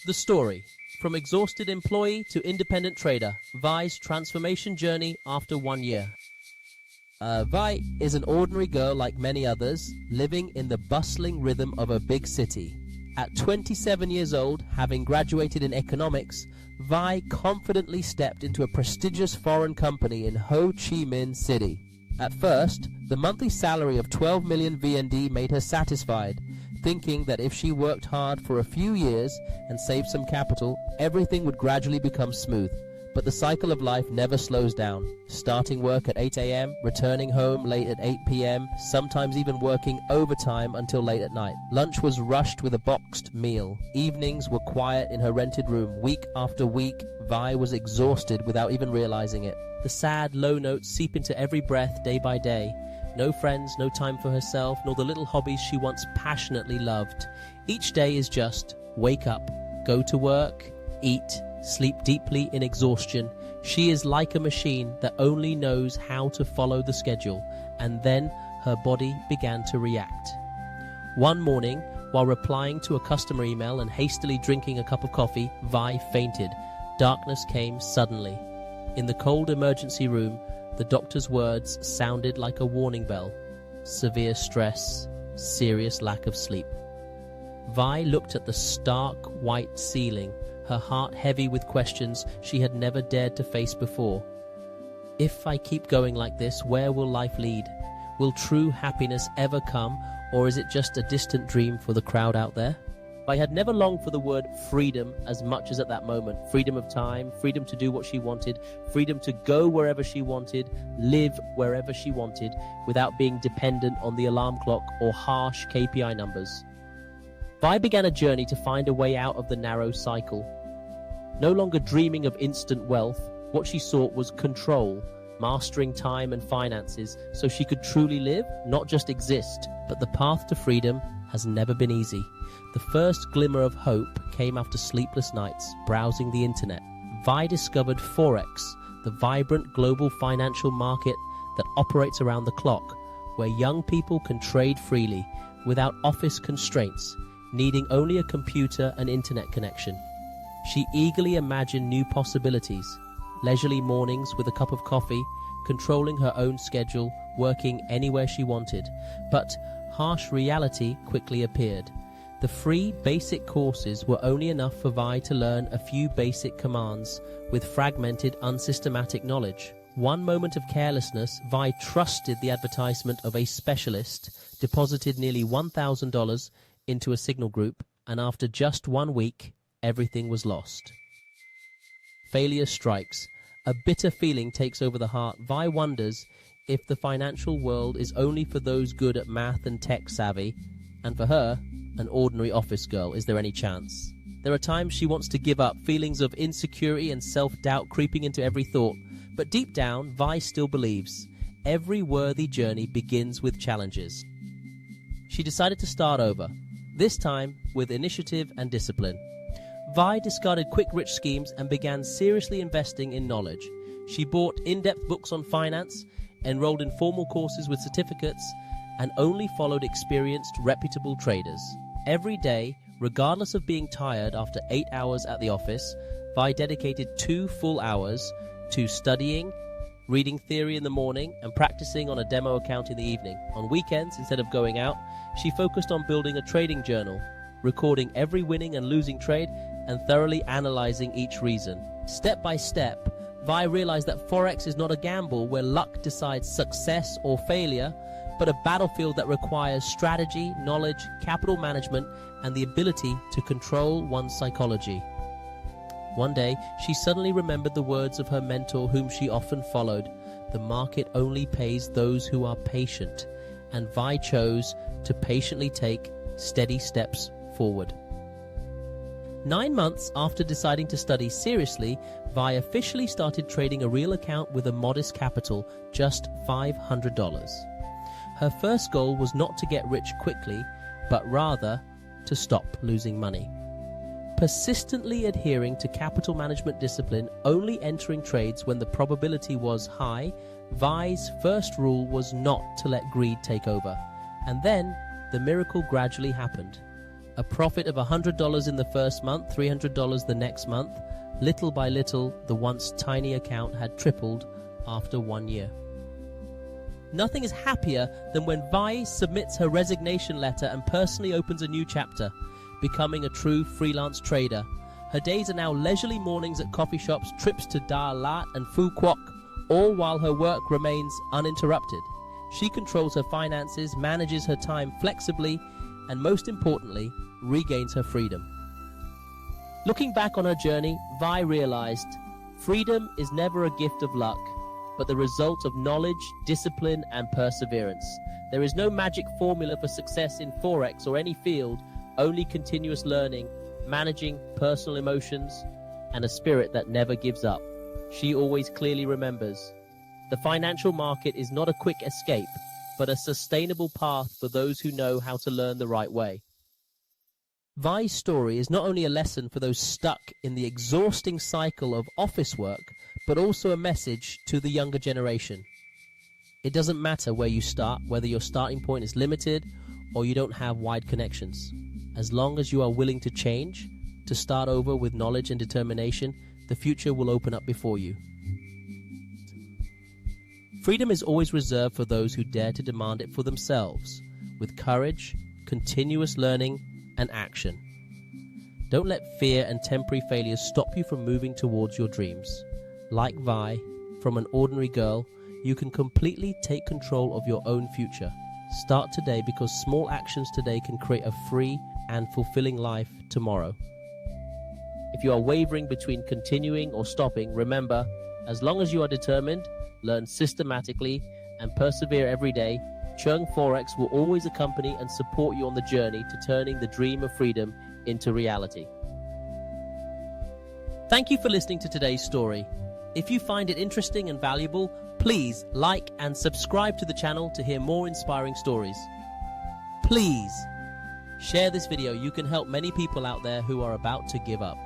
The story: from exhausted employee to independent trader, Vi's transformation journey after 1 year. Vi is an ordinary girl like many others, living in the bustling rhythm of a big city. At 27 years old, having graduated in economics, Vi confidently stepped into a prestigious foreign company in Ho Chi Minh City. At first, the monthly salary of 12 million VND made her satisfied, thinking that if she worked hard for a few years and saved some capital, everything would gradually become smooth. But the cycle of life never slows down, starting work at 8 a.m., returning home late at 8 p.m., sometimes even working overtime until late at night. Lunch was rushed with a boxed meal. Evenings were quiet in her rented room. Week after week, Vi was exhausted without even realizing it. The sad, low notes seep into every breath day by day. No friends, no time for herself, nor the little hobbies she once passionately loved. Each day is just wake up, go to work, eat, sleep deeply in exhaustion. She is like a machine that only knows how to follow the schedule, and then her body began to react. One morning, while replying to a customer email and hastily drinking a cup of coffee, Vi fainted. Darkness came suddenly. In the cold emergency room, the doctor's words sounded like a warning bell. Severe stress, serious lack of sleep. Vi looked at the stark white ceiling, her heart heavy with questions she had never dared to face before. If I keep going like this, where will life lead? Will true happiness ever come, or is it just a distant dream for the crowd out there? I had never longed for the word freedom as much as at that moment. Freedom of time, freedom to do what she wanted, freedom to go wherever she wanted, live wherever she wanted, without being dependent on the alarm clock or harsh KPI numbers. Vi began a journey to find a way out of the narrow cycle. No longer dreaming of instant wealth, what she sought was control, mastering time and finances so she could truly live, not just exist. But the path to freedom has never been easy. The first glimmer of hope came after sleepless nights browsing the internet. Vi discovered Forex, the vibrant global financial market that operates around the clock, where young people can trade freely without office constraints, needing only a computer and internet connection. She eagerly imagined new possibilities, leisurely mornings with a cup of coffee, controlling her own schedule, working anywhere she wanted. But harsh reality quickly appeared. The free basic courses were only enough for Vi to learn a few basic commands with fragmented, unsystematic knowledge. One moment of carelessness, Vi trusted the advertisement of a specialist, deposited nearly $1,000 into a signal group, and after just 1 week, everything was lost. Failure strikes. A bitter feeling takes over the heart. Vi wonders if the financial world is only for those good at math and tech savvy, and for her, an ordinary office girl, is there any chance? There are times she wants to give up, feelings of insecurity and self-doubt creeping into every thought. But deep down, Vi still believes every worthy journey begins with challenges. She decided to start over, this time with initiative and discipline. Vi discarded quick-rich schemes and began seriously investing in knowledge. She bought in-depth books on finance, enrolled in formal courses with certificates, and only followed experienced, reputable traders. Every day, regardless of being tired after 8 hours at the office, Vi dedicated 2 full hours to studying, reading theory in the morning, and practicing on a demo account in the evening. On weekends, instead of going out, she focused on building a trading journal, recording every winning and losing trade, and thoroughly analyzing each reason. Step by step, Vi realized that Forex is not a gamble where luck decides success or failure, but a battlefield that requires strategy, knowledge, capital management, and the ability to control one's psychology. One day, she suddenly remembered the words of her mentor whom she often followed. The market only pays those who are patient, and Vi chose to patiently take steady steps forward. 9 months after deciding to study seriously, Vi officially started trading a real account with a modest capital, just $500. Her first goal was not to get rich quickly, but rather to stop losing money. Persistently adhering to capital management discipline, only entering trades when the probability was high, Vi's first rule was not to let greed take over. And then the miracle gradually happened. A profit of $100 in the first month, $300 the next month. Little by little, the once tiny account had tripled after 1 year. Nothing is happier than when Vi submits her resignation letter and personally opens a new chapter, becoming a true freelance trader. Her days are now leisurely mornings at coffee shops, trips to Da Lat and Phu Quoc, all while her work remains uninterrupted. She controls her finances, manages her time flexibly, and most importantly, regains her freedom. Looking back on her journey, Vi realized freedom is never a gift of luck, but the result of knowledge, discipline, and perseverance. There is no magic formula for success in Forex or any field, only continuous learning, managing personal emotions, and a spirit that never gives up. She always clearly remembers, the financial market is not a quick escape, but a sustainable path for those who know how to learn the right way. Vi's story is not only a lesson for those stuck in the exhausting cycle of office work, but also a message to the younger generation. It doesn't matter where you start, whether your starting point is limited or you don't have wide connections. As long as you are willing to change, to start over with knowledge and determination, the future will open up before you. Freedom is always reserved for those who dare to demand it for themselves, with courage, continuous learning, and action. Don't let fear and temporary failures stop you from moving towards your dreams. Like Vi, from an ordinary girl, you can completely take control of your own future. Start today, because small actions today can create a free and fulfilling life tomorrow. If you are wavering between continuing or stopping, remember, as long as you are determined, learn systematically, and persevere every day, Chung Forex will always accompany and support you on the journey to turning the dream of freedom into reality. Thank you for listening to today's story. If you find it interesting and valuable, please like and subscribe to the channel to hear more inspiring stories. Please share this video. You can help many people out there who are about to give up.